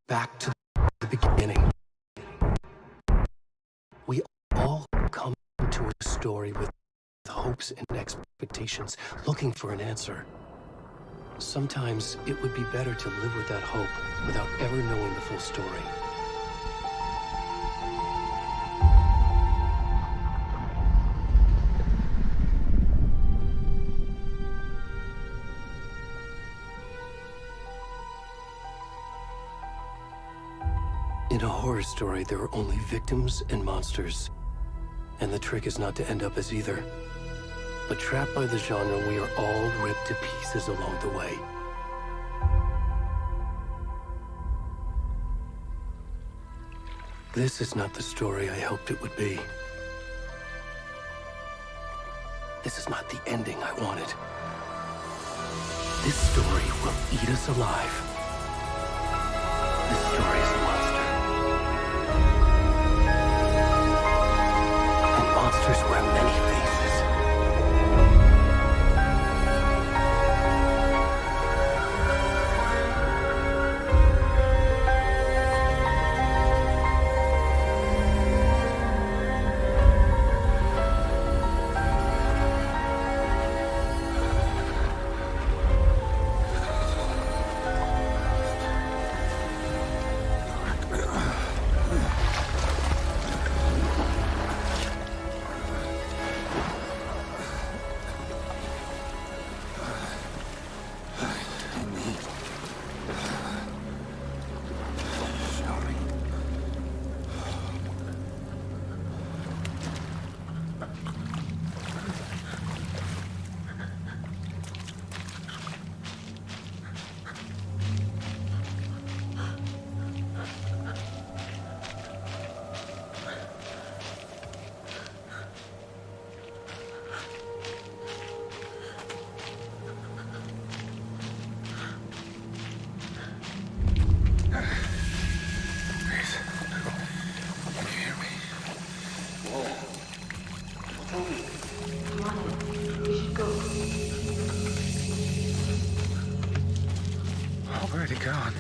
Back to the beginning. We all come to a story with hopes and expectations, looking for an answer. Sometimes it would be better to live with that hope without ever knowing the full story. In a horror story, there are only victims and monsters. And the trick is not to end up as either. But trapped by the genre, we are all ripped to pieces along the way. This is not the story I hoped it would be. This is not the ending I wanted. This story will eat us alive. This story is a monster. And monsters wear many faces. Already gone.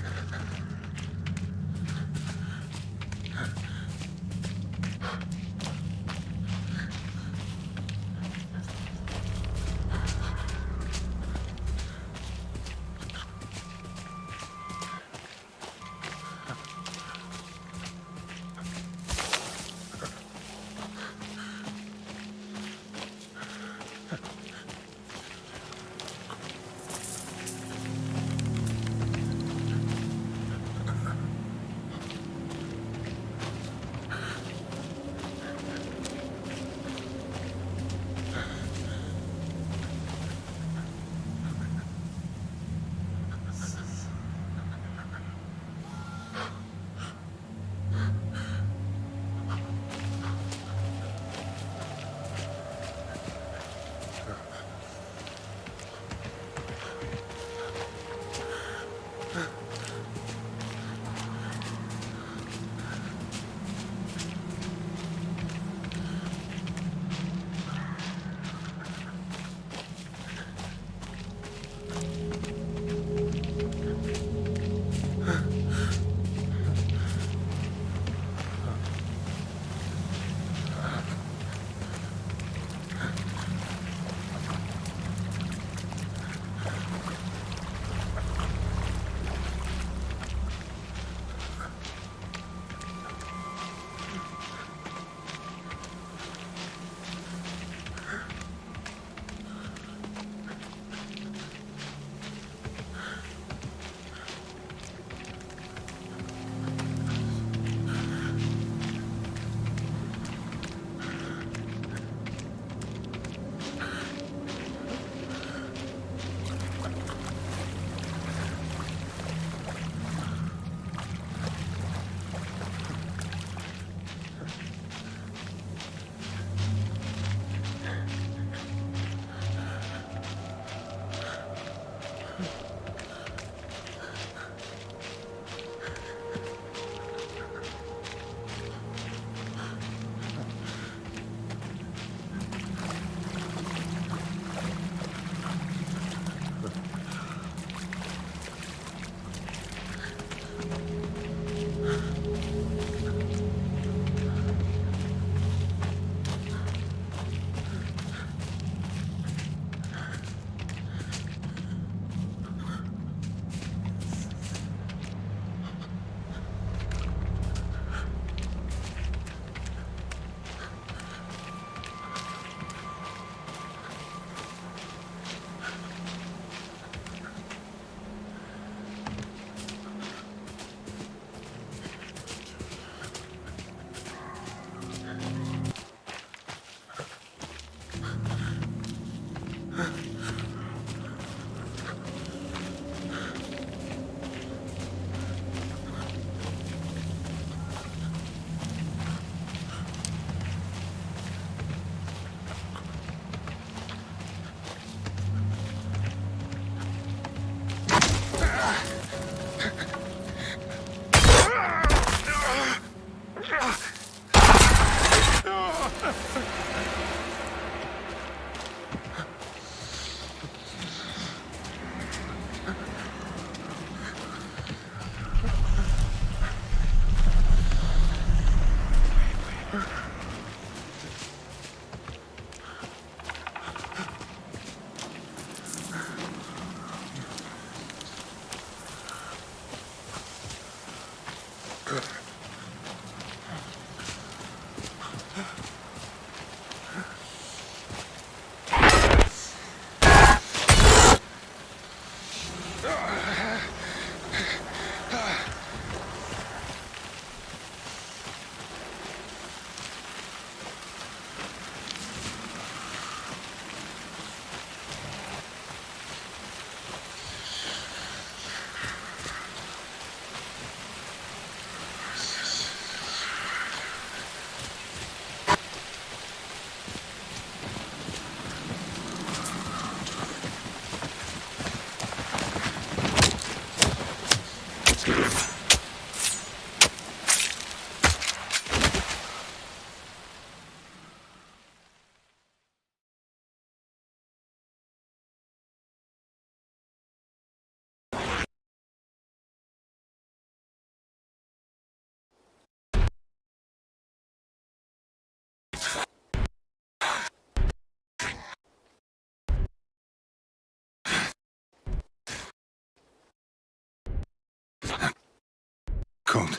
Code.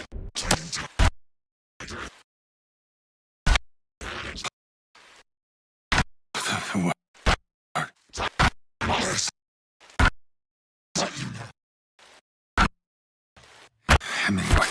What? Hemingway.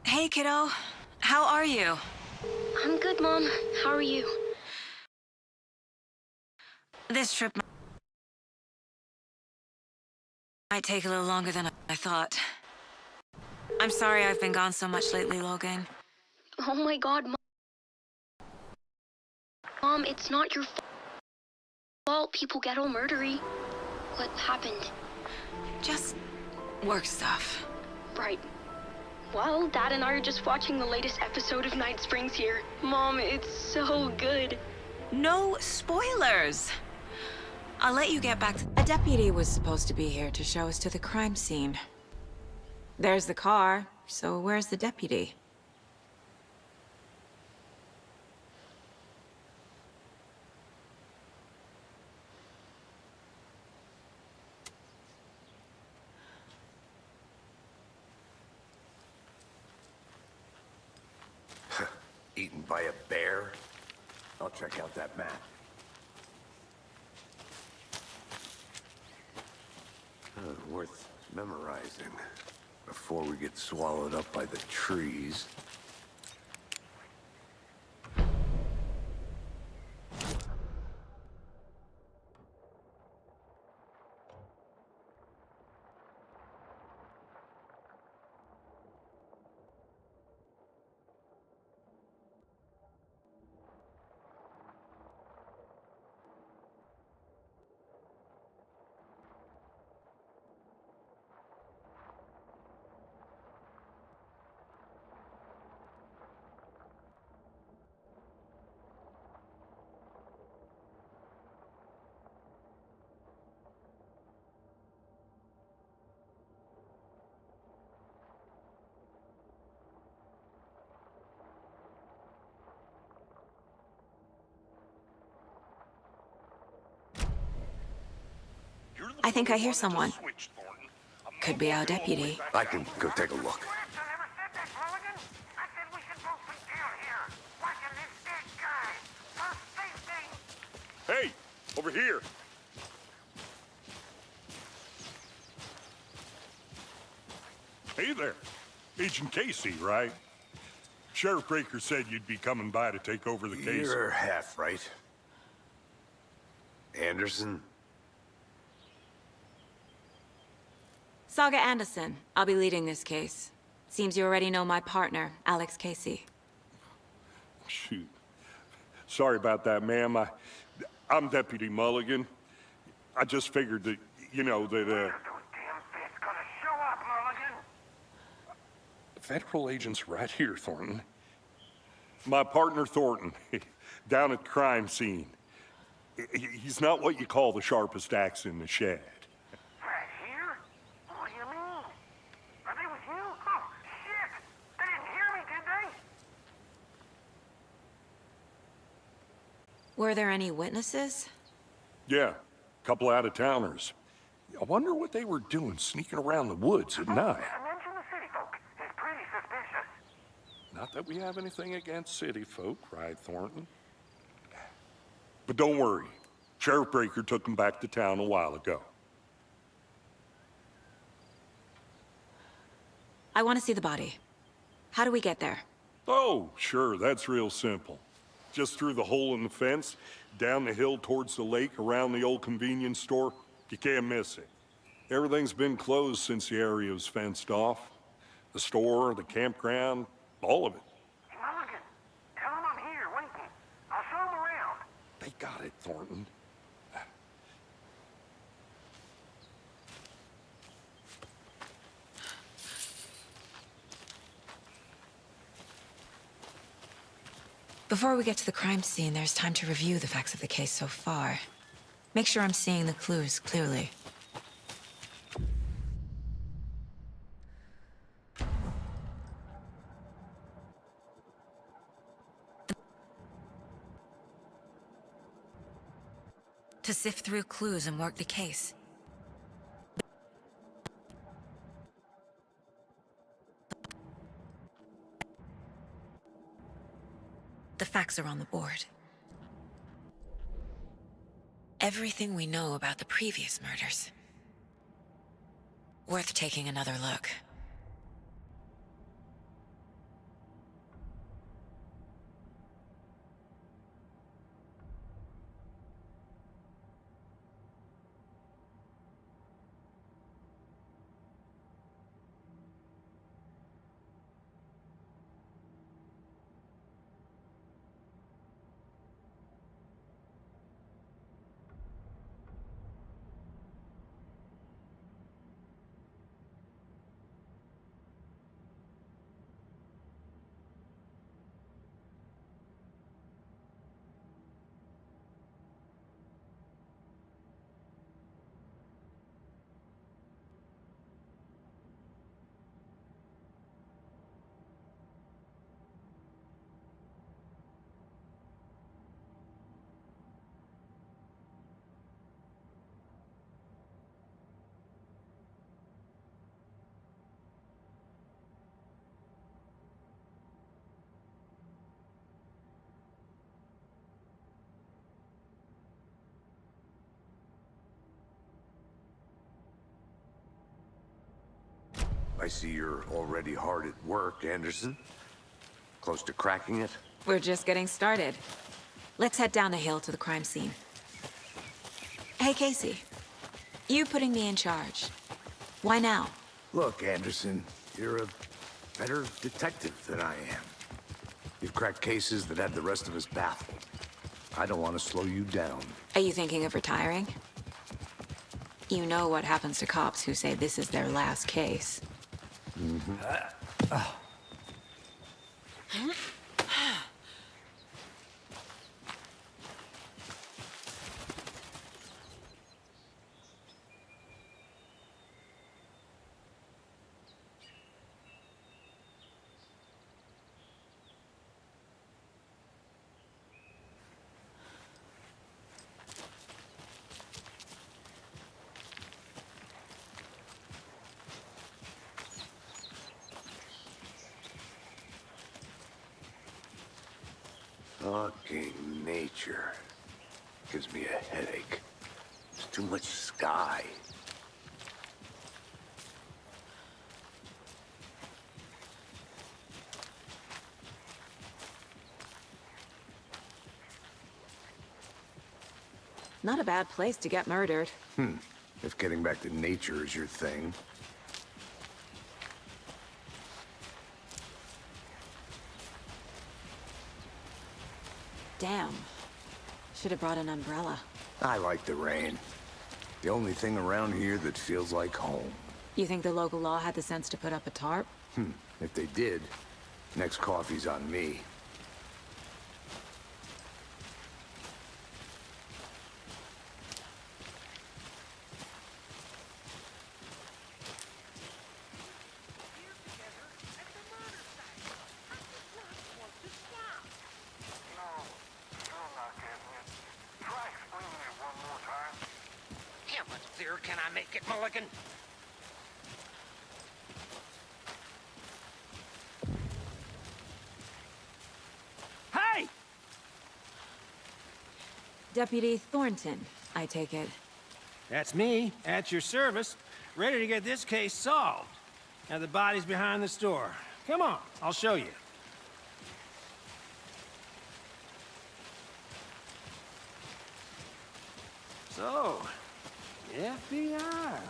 Hey, kiddo. How are you? I'm good, Mom. How are you? This trip might take a little longer than I thought. I'm sorry I've been gone so much lately, Logan. Oh my God, Mom, it's not your fault people get all murdery. What happened? Just work stuff. Right. Well, Dad and I are just watching the latest episode of Night Springs here. Mom, it's so good. No spoilers! I'll let you get back to... A deputy was supposed to be here to show us to the crime scene. There's the car, so where's the deputy? Eaten by a bear? I'll check out that map. Worth memorizing before we get swallowed up by the trees. I think I hear someone. Could be our deputy. I can go take a look. Hey, over here. Hey there. Agent Casey, right? Sheriff Breaker said you'd be coming by to take over the case. You're half right. Anderson? Saga Anderson. I'll be leading this case. Seems you already know my partner, Alex Casey. Shoot. Sorry about that, ma'am. I'm Deputy Mulligan. I just figured that, you know, that, Federal agent's right here, Thornton. My partner, Thornton, down at the crime scene. He's not what you call the sharpest axe in the shed. Right here? What do you mean? Are they with you? Oh, shit! They didn't hear me, did they? Were there any witnesses? Yeah, a couple out-of-towners. I wonder what they were doing sneaking around the woods at night. I mentioned the city folk. It's pretty suspicious. Not that we have anything against city folk, cried Thornton. But don't worry. Sheriff Breaker took them back to town a while ago. I want to see the body. How do we get there? Oh, sure, that's real simple. Just through the hole in the fence, down the hill towards the lake, around the old convenience store. You can't miss it. Everything's been closed since the area was fenced off. The store, the campground, all of it. Mulligan, tell them I'm here, waiting. I'll show them around. They got it, Thornton. Before we get to the crime scene, there's time to review the facts of the case so far. Make sure I'm seeing the clues clearly. To sift through clues and work the case. The facts are on the board. Everything we know about the previous murders. Worth taking another look. I see you're already hard at work, Anderson. Close to cracking it? We're just getting started. Let's head down the hill to the crime scene. Hey, Casey. You putting me in charge. Why now? Look, Anderson, you're a better detective than I am. You've cracked cases that had the rest of us baffled. I don't want to slow you down. Are you thinking of retiring? You know what happens to cops who say this is their last case. Fucking nature. Gives me a headache. There's too much sky. Not a bad place to get murdered. If getting back to nature is your thing. Damn. Should have brought an umbrella. I like the rain. The only thing around here that feels like home. You think the local law had the sense to put up a tarp? If they did, next coffee's on me. I make it, Mulligan? Hey! Deputy Thornton, I take it. That's me, at your service, ready to get this case solved. Now the body's behind the store. Come on, I'll show you. So, FBI,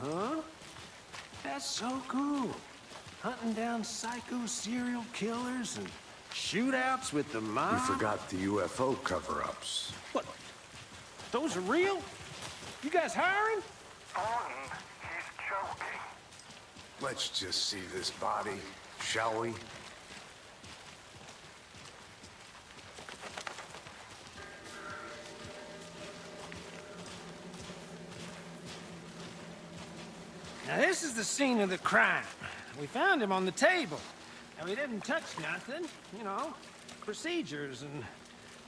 huh? That's so cool. Hunting down psycho serial killers and shootouts with the mob. You forgot the UFO cover-ups. What? Those are real? You guys hiring? Thornton, he's joking. Let's just see this body, shall we? Now this is the scene of the crime. We found him on the table. And we didn't touch nothing, you know, procedures and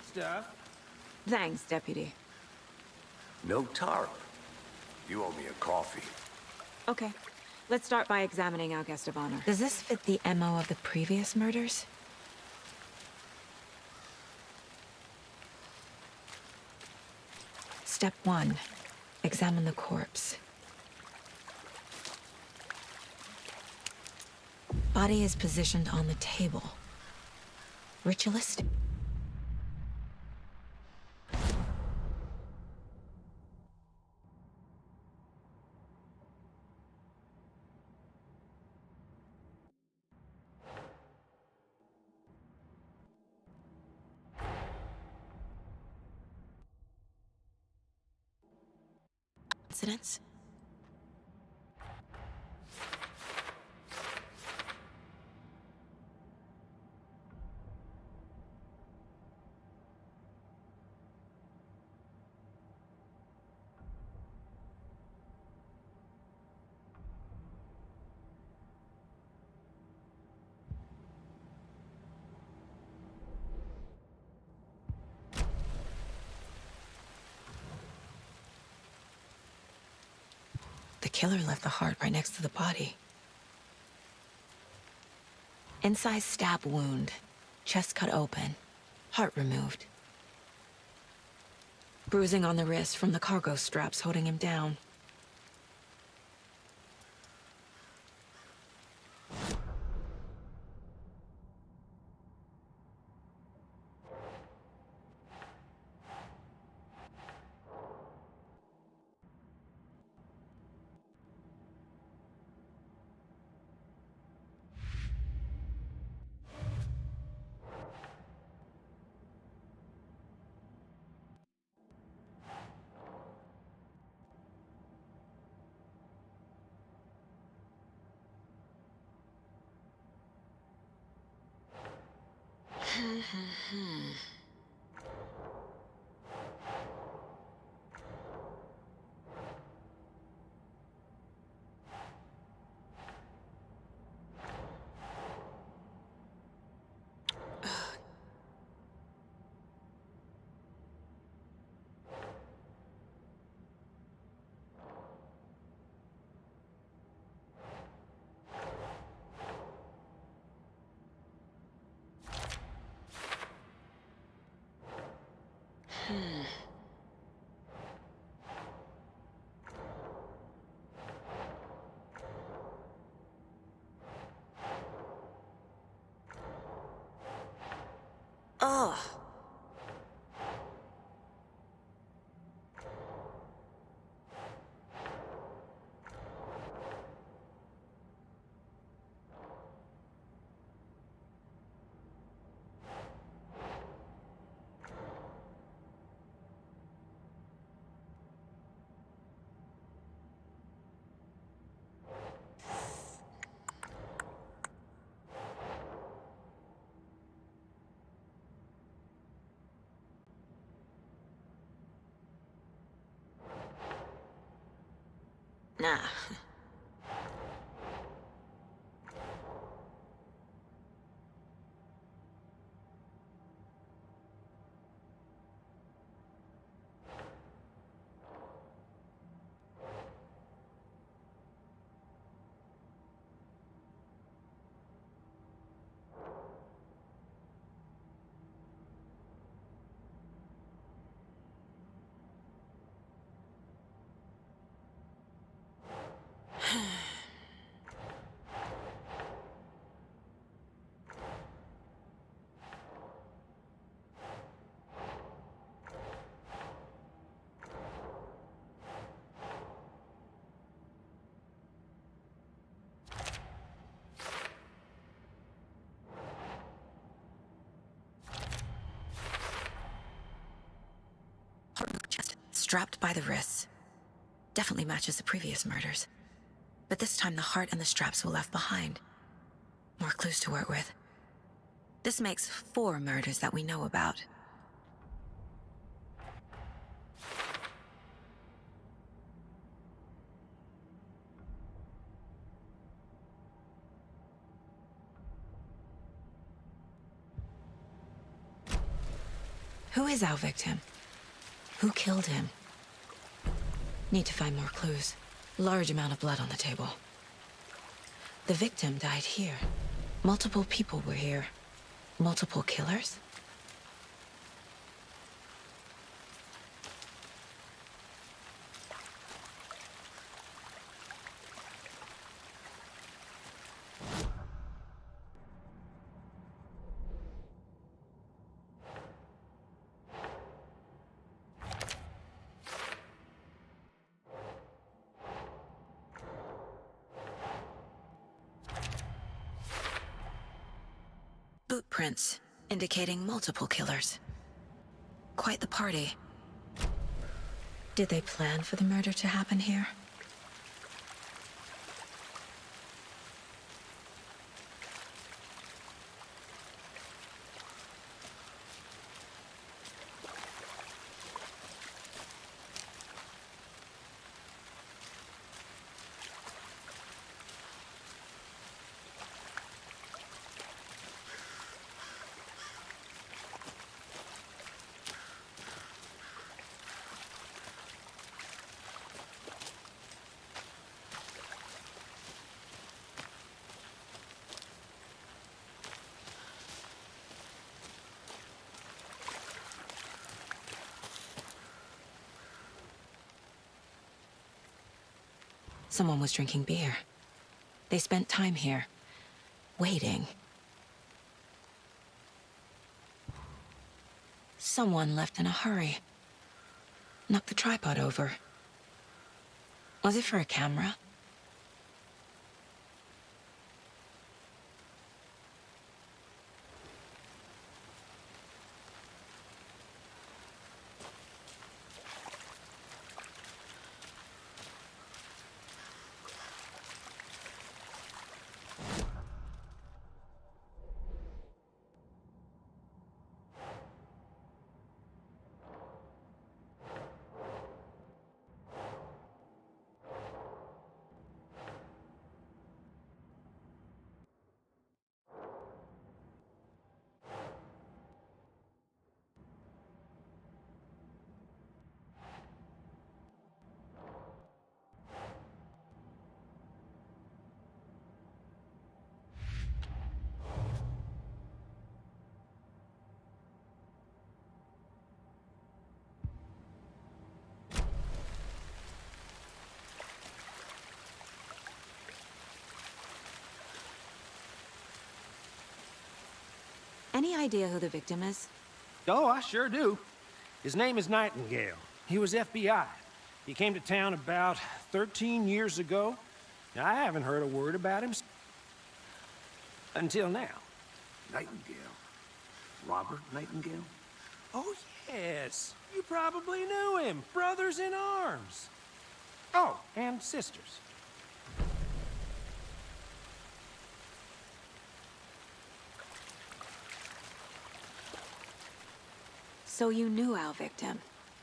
stuff. Thanks, Deputy. No tarp. You owe me a coffee. Okay. Let's start by examining our guest of honor. Does this fit the MO of the previous murders? Step 1. Examine the corpse. Body is positioned on the table. Ritualistic. Coincidence? The killer left the heart right next to the body. Incised stab wound. Chest cut open. Heart removed. Bruising on the wrist from the cargo straps holding him down. Ugh. Nah. strapped by the wrists. Definitely matches the previous murders. But this time the heart and the straps were left behind. More clues to work with. This makes 4 murders that we know about. Who is our victim? Who killed him? Need to find more clues. Large amount of blood on the table. The victim died here. Multiple people were here. Multiple killers? Boot prints, indicating multiple killers. Quite the party. Did they plan for the murder to happen here? Someone was drinking beer. They spent time here, waiting. Someone left in a hurry. Knocked the tripod over. Was it for a camera? Any idea who the victim is? Oh, I sure do. His name is Nightingale. He was FBI. He came to town about 13 years ago. Now, I haven't heard a word about him until now. Nightingale? Robert Nightingale? Oh, yes. You probably knew him. Brothers in arms. Oh, and sisters. So you knew our victim?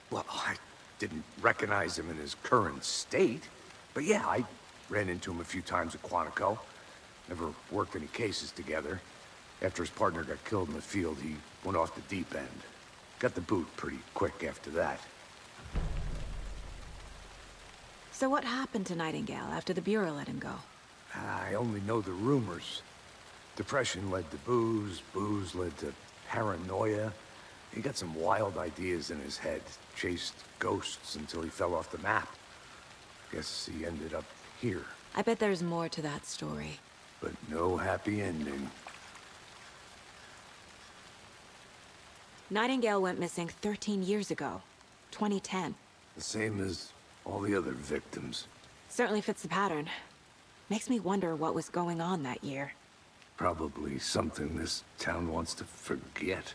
Well, I didn't recognize him in his current state. But yeah, I ran into him a few times at Quantico. Never worked any cases together. After his partner got killed in the field, he went off the deep end. Got the boot pretty quick after that. So what happened to Nightingale after the Bureau let him go? I only know the rumors. Depression led to booze, booze led to paranoia. He got some wild ideas in his head, chased ghosts until he fell off the map. Guess he ended up here. I bet there's more to that story. But no happy ending. Nightingale went missing 13 years ago, 2010. The same as all the other victims. Certainly fits the pattern. Makes me wonder what was going on that year. Probably something this town wants to forget.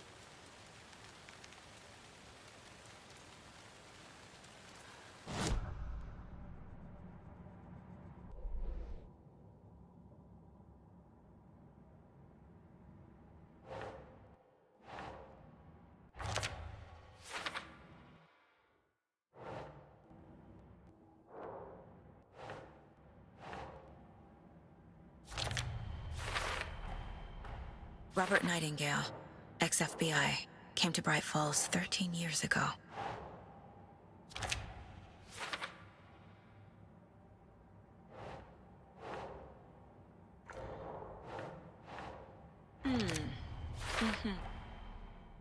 Robert Nightingale, ex-FBI, came to Bright Falls 13 years ago.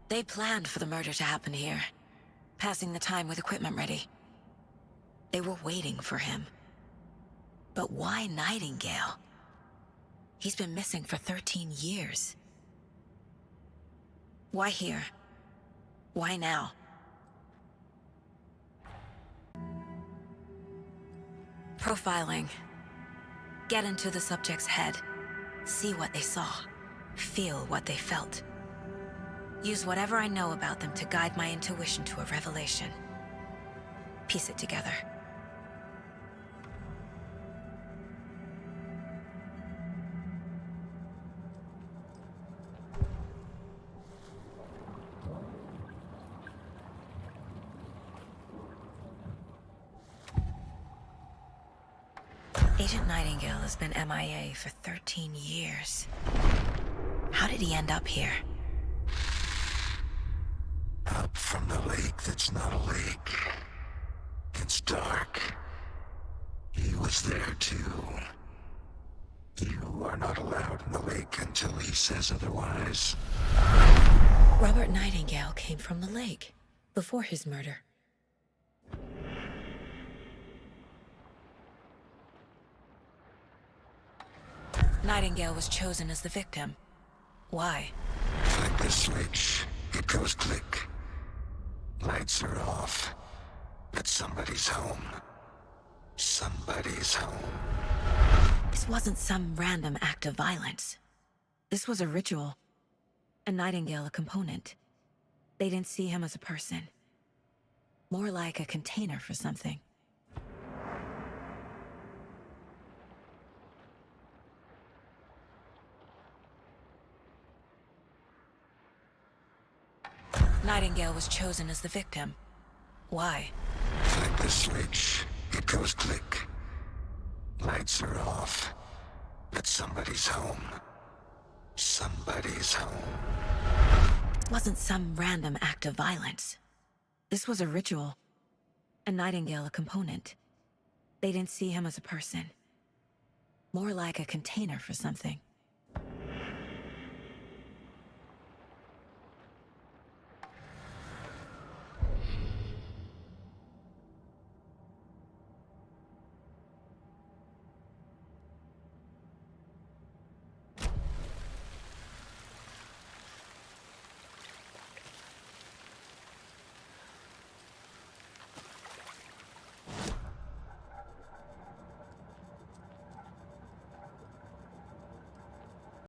They planned for the murder to happen here, passing the time with equipment ready. They were waiting for him. But why Nightingale? He's been missing for 13 years. Why here? Why now? Profiling. Get into the subject's head. See what they saw. Feel what they felt. Use whatever I know about them to guide my intuition to a revelation. Piece it together. Agent Nightingale has been MIA for 13 years. How did he end up here? Up from the lake that's not a lake. It's dark. He was there too. You are not allowed in the lake until he says otherwise. Robert Nightingale came from the lake, before his murder. Nightingale was chosen as the victim. Why? Flick the switch, it goes click. Lights are off, but somebody's home. Somebody's home. This wasn't some random act of violence. This was a ritual. And Nightingale a component. They didn't see him as a person. More like a container for something. Nightingale was chosen as the victim. Why? Flick the switch, it goes click. Lights are off, but somebody's home. Somebody's home. It wasn't some random act of violence. This was a ritual. And Nightingale a component. They didn't see him as a person. More like a container for something.